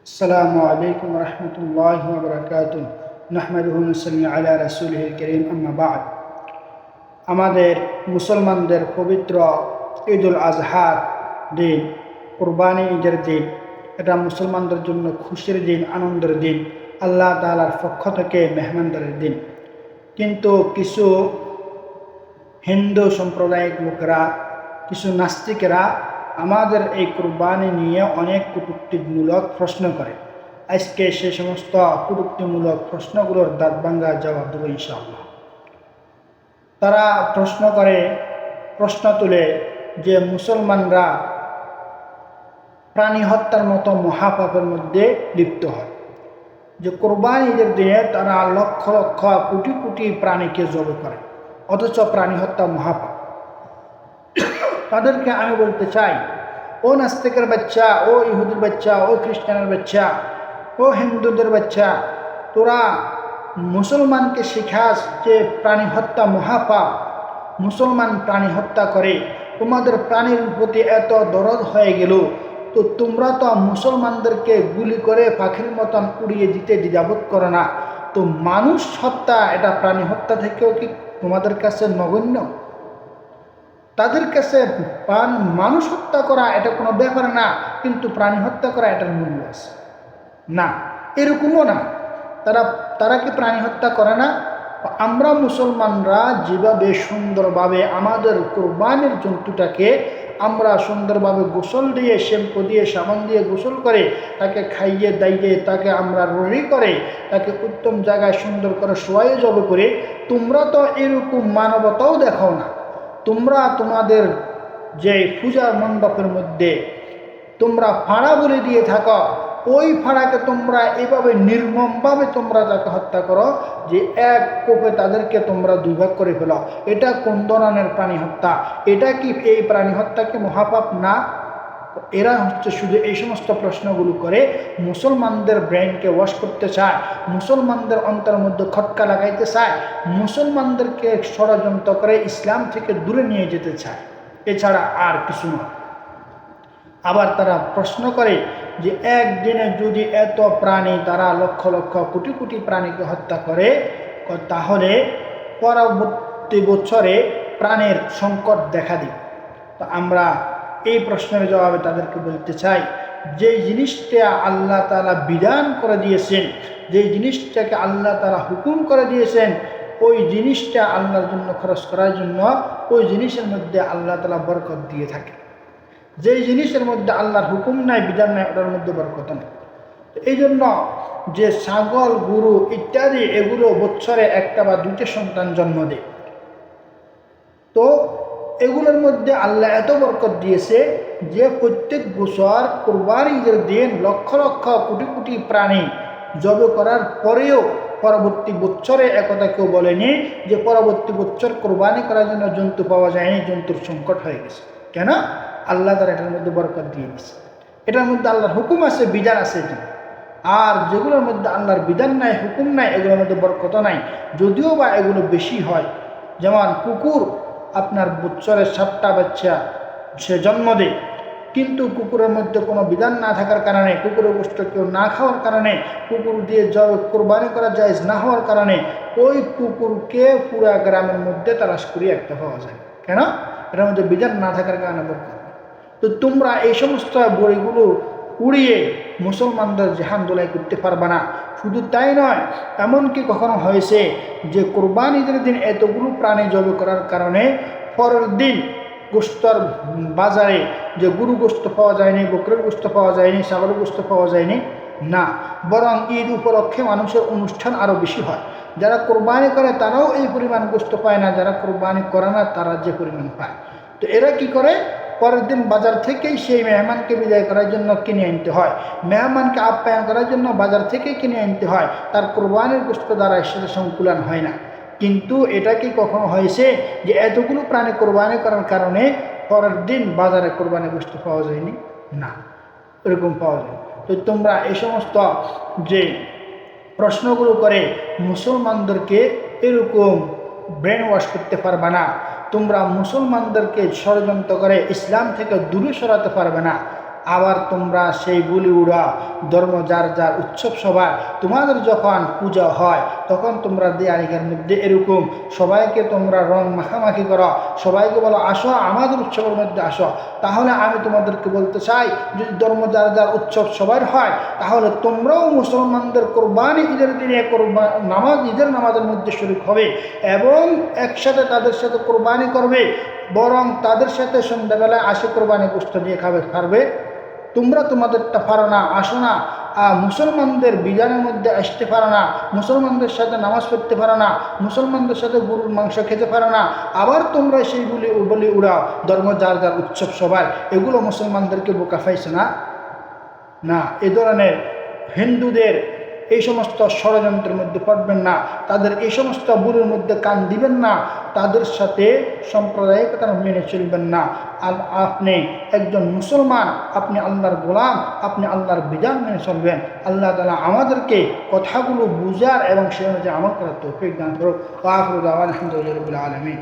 আসসালামু আলাইকুম রহমতুল্লাহি ওয়া বারাকাতুহু নাহমাদুহু ওয়া নুসাল্লি আলা রাসূলিহিল কারীম আম্মা বা'দ। আমাদের মুসলমানদের পবিত্র ঈদুল আজহার দিন, কুরবানি ঈদের দিন, এটা মুসলমানদের জন্য খুশির দিন, আনন্দের দিন, আল্লাহ তাআলার পক্ষ থেকে মেহমানদারির দিন। কিন্তু কিছু হিন্দু সাম্প্রদায়িক লোকেরা, কিছু নাস্তিকেরা আমাদের এই কুরবানি নিয়ে অনেক কটূক্তিমূলক প্রশ্ন করে। আজকে সে সমস্ত কটূক্তিমূলক প্রশ্নগুলোর দাঁতভাঙ্গা জবাব দেব ইনশাআল্লাহ। তারা প্রশ্ন তুলে যে মুসলমানরা প্রাণী হত্যার মতো মহাপাপের মধ্যে লিপ্ত হয়, যে কুরবানি ঈদের দিনে তারা লক্ষ লক্ষ কোটি কোটি প্রাণীকে জবাই করে, অথচ প্রাণী হত্যা মহাপাপ। তাদেরকে আমি বলতে চাই, ও নাস্তিকের বাচ্চা, ও ইহুদির বাচ্চা, ও খ্রিস্টানের বাচ্চা, ও হিন্দুদের বাচ্চা, তোরা মুসলমানকে শিখাস যে প্রাণী হত্যা মহাপাপ। মুসলমান প্রাণী হত্যা করে, তোমাদের প্রাণীর প্রতি এত দরদ হয়ে গেল, তো তোমরা তো মুসলমানদেরকে গুলি করে পাখির মতন উড়িয়ে দিতে দ্বিধাবোধ করো না। তো মানুষ হত্যা, এটা প্রাণী হত্যা থেকেও কি তোমাদের কাছে নগণ্য? তাদের কাছে মানুষ হত্যা করা এটা কোনো ব্যাপার না, কিন্তু প্রাণী হত্যা করা এটার মূল্য আছে না, এরকমও না। তারা কি প্রাণী হত্যা করে না? আমরা মুসলমানরা যেভাবে সুন্দরভাবে আমাদের কোরবানির জন্তুটাকে আমরা সুন্দরভাবে গোসল দিয়ে, শ্যাম্পু দিয়ে, সাবান দিয়ে গোসল করে, তাকে খাইয়ে দাইয়ে, তাকে আমরা রেডি করে, তাকে উত্তম জায়গায় সুন্দর করে শোয়াইয়ে জবে করে, তোমরা তো এরকম মানবতাও দেখাও না। তোমরা তোমাদের যে পূজার মণ্ডপের মধ্যে তোমরা ফাঁড়া বলে দিয়ে থাকো, ওই ফাঁড়াকে তোমরা এভাবে নির্মমভাবে তোমরা তাকে হত্যা করো যে এক কোপে তাদেরকে তোমরা দুইভাগ করে ফেলো। এটা কোন ধরনের প্রাণী হত্যা? এটা কি এই প্রাণী হত্যা কি মহাপাপ না? এরা শুধু এই সমস্ত প্রশ্নগুলো করে মুসলমানদের ব্রেনকে ওয়াশ করতে চায়, মুসলমানদের অন্তরের মধ্যে খটকা লাগাইতে চায়, মুসলমানদেরকে ষড়যন্ত্র করে ইসলাম থেকে দূরে নিয়ে যেতে চায়, এছাড়া আর কিছু নয়। আবার তারা প্রশ্ন করে যে একদিনে যদি এত প্রাণী, তারা লক্ষ লক্ষ কোটি কোটি প্রাণীকে হত্যা করে, তাহলে পরবর্তী বছরে প্রাণের সংকট দেখা দিবে। তো আমরা এই প্রশ্নের জবাবে তাদেরকে বলতে চাই, যে জিনিসটা আল্লাহ তাআলা বিধান করে দিয়েছেন, যে জিনিসটাকে আল্লাহ তাআলা হুকুম করে দিয়েছেন, ওই জিনিসটা আল্লাহর জন্য খরচ করার জন্য ওই জিনিসের মধ্যে আল্লাহ তাআলা বরকত দিয়ে থাকে। যেই জিনিসের মধ্যে আল্লাহর হুকুম নাই, বিধান নাই, ওটার মধ্যে বরকত নেই। এই জন্য যে ছাগল, গরু ইত্যাদি এগুলো বছরে একটা বা দুইটা সন্তান জন্ম দেয়, তো এগুলোর মধ্যে আল্লাহ এত বরকত দিয়েছে যে প্রত্যেক বছর কুরবানি ঈদের দিন লক্ষ লক্ষ কোটি কোটি প্রাণী জবে করার পরেও পরবর্তী বছরে একথা কেউ বলেনি যে পরবর্তী বছর কোরবানি করার জন্য জন্তু পাওয়া যায়নি, জন্তুর সংকট হয়ে গেছে। কেন? আল্লাহ তারা এটার মধ্যে বরকত দিয়ে দিচ্ছে। এটার মধ্যে আল্লাহর হুকুম আছে, বিধান আছে। আর যেগুলোর মধ্যে আল্লাহর বিধান নাই, হুকুম নাই, এগুলোর মধ্যে বরকত নাই, যদিও বা এগুলো বেশি হয়। যেমন কুকুর, আপনার বছরে 7টা বাচ্চা সে জন্ম দেয়, কিন্তু কুকুরের মধ্যে কোনো বিধান না থাকার কারণে, কুকুরের গোশত কেউ না খাওয়ার কারণে, কুকুর দিয়ে কোরবানি করা জায়েজ না হওয়ার কারণে ওই কুকুরকে পুরা গ্রামের মধ্যে তালাশ করিয়ে একটা পাওয়া যায়। কেন? এটার মধ্যে বিধান না থাকার কারণে বরকত। তো তোমরা এই সমস্ত বড়িগুলো উড়িয়ে মুসলমানদের জাহান দোলাই করতে পারবে না। শুধু তাই নয়, এমনকি কখনো হয়েছে যে কোরবানি ঈদের দিন এতগুলো প্রাণী জবে করার কারণে পরের দিন গোশতের বাজারে যে গরু গোশত পাওয়া যায়নি, বকরির গোশত পাওয়া যায়নি, ছাগলের গোশত পাওয়া যায়নি না, বরং ঈদ উপলক্ষে মানুষের অনুষ্ঠান আরও বেশি হয়। যারা কোরবানি করে তারাও এই পরিমাণ গোশত পায় না, যারা কোরবানি করে না তারা যে পরিমাণ পায়। তো এরা কি করে? পরের দিন বাজার থেকেই সেই মেহমানকে বিদায় করার জন্য কিনে আনতে হয়, মেহমানকে আপ্যায়ন করার জন্য বাজার থেকেই কিনে আনতে হয়, তার কোরবানির গোশত দ্বারা সেটা সংকুলন হয় না। কিন্তু এটা কি কখনো হয়েছে যে এতগুলো প্রাণী কোরবানি করার কারণে পরের দিন বাজারে কোরবানি গোশত পাওয়া যায়নি? না, এরকম পাওয়া যায়। তো তোমরা এই সমস্ত যে প্রশ্নগুলো করে মুসলমানদেরকে এরকম ব্রেন ওয়াশ করতে পারবে না। তোমরা মুসলমানদেরকে ষড়যন্ত্র করে ইসলাম থেকে দূরে সরাতে পারবে না। আবার তোমরা সেই বুলি উড়াও। ধর্ম যার যার উৎসব সভায় তোমাদের যখন পূজা হয় তখন তোমরা দেয়ালিকার মধ্যে এরকম সবাইকে তোমরা রং মাখামাখি করো, সবাইকে বলো আসো আমাদের উৎসবের মধ্যে আসো। তাহলে আমি তোমাদেরকে বলতে চাই, যদি ধর্ম যার যার উৎসব সবার হয় তাহলে তোমরাও মুসলমানদের কোরবানি ঈদের দিনে ঈদের নামাজের মধ্যে শরীক হবে এবং একসাথে তাদের সাথে কোরবানি করবে, বরং তাদের সাথে সন্ধ্যাবেলায় আসে কোরবানি গোশত দিয়ে পারবে। তোমরা তোমাদেরটা পারো না, আসো না, মুসলমানদের বিধানের মধ্যে আসতে পারো না, মুসলমানদের সাথে নামাজ পড়তে পারো না, মুসলমানদের সাথে গরুর মাংস খেতে পারো না, আবার তোমরা সেইগুলি বলি উড়াও। ধর্ম যার যার উৎসব সবাই, এগুলো মুসলমানদেরকে বোকা পাইছে না? না, এ ধরনের হিন্দুদের এই সমস্ত ষড়যন্ত্রের মধ্যে পড়বেন না, তাদের এই সমস্ত বুড়ির মধ্যে কান দিবেন না, তাদের সাথে সাম্প্রদায়িকতা মেনে চলবেন না। আর আপনি একজন মুসলমান, আপনি আল্লাহর গোলাম, আপনি আল্লাহর বিধান মেনে চলবেন। আল্লাহ তাআলা আমাদেরকে কথাগুলো বুঝার এবং সে অনুযায়ী আমল করার তৌফিক দান করুন। ওয়া আখিরু দাওয়ানা আলহামদুলিল্লাহি রাব্বিল আলামিন।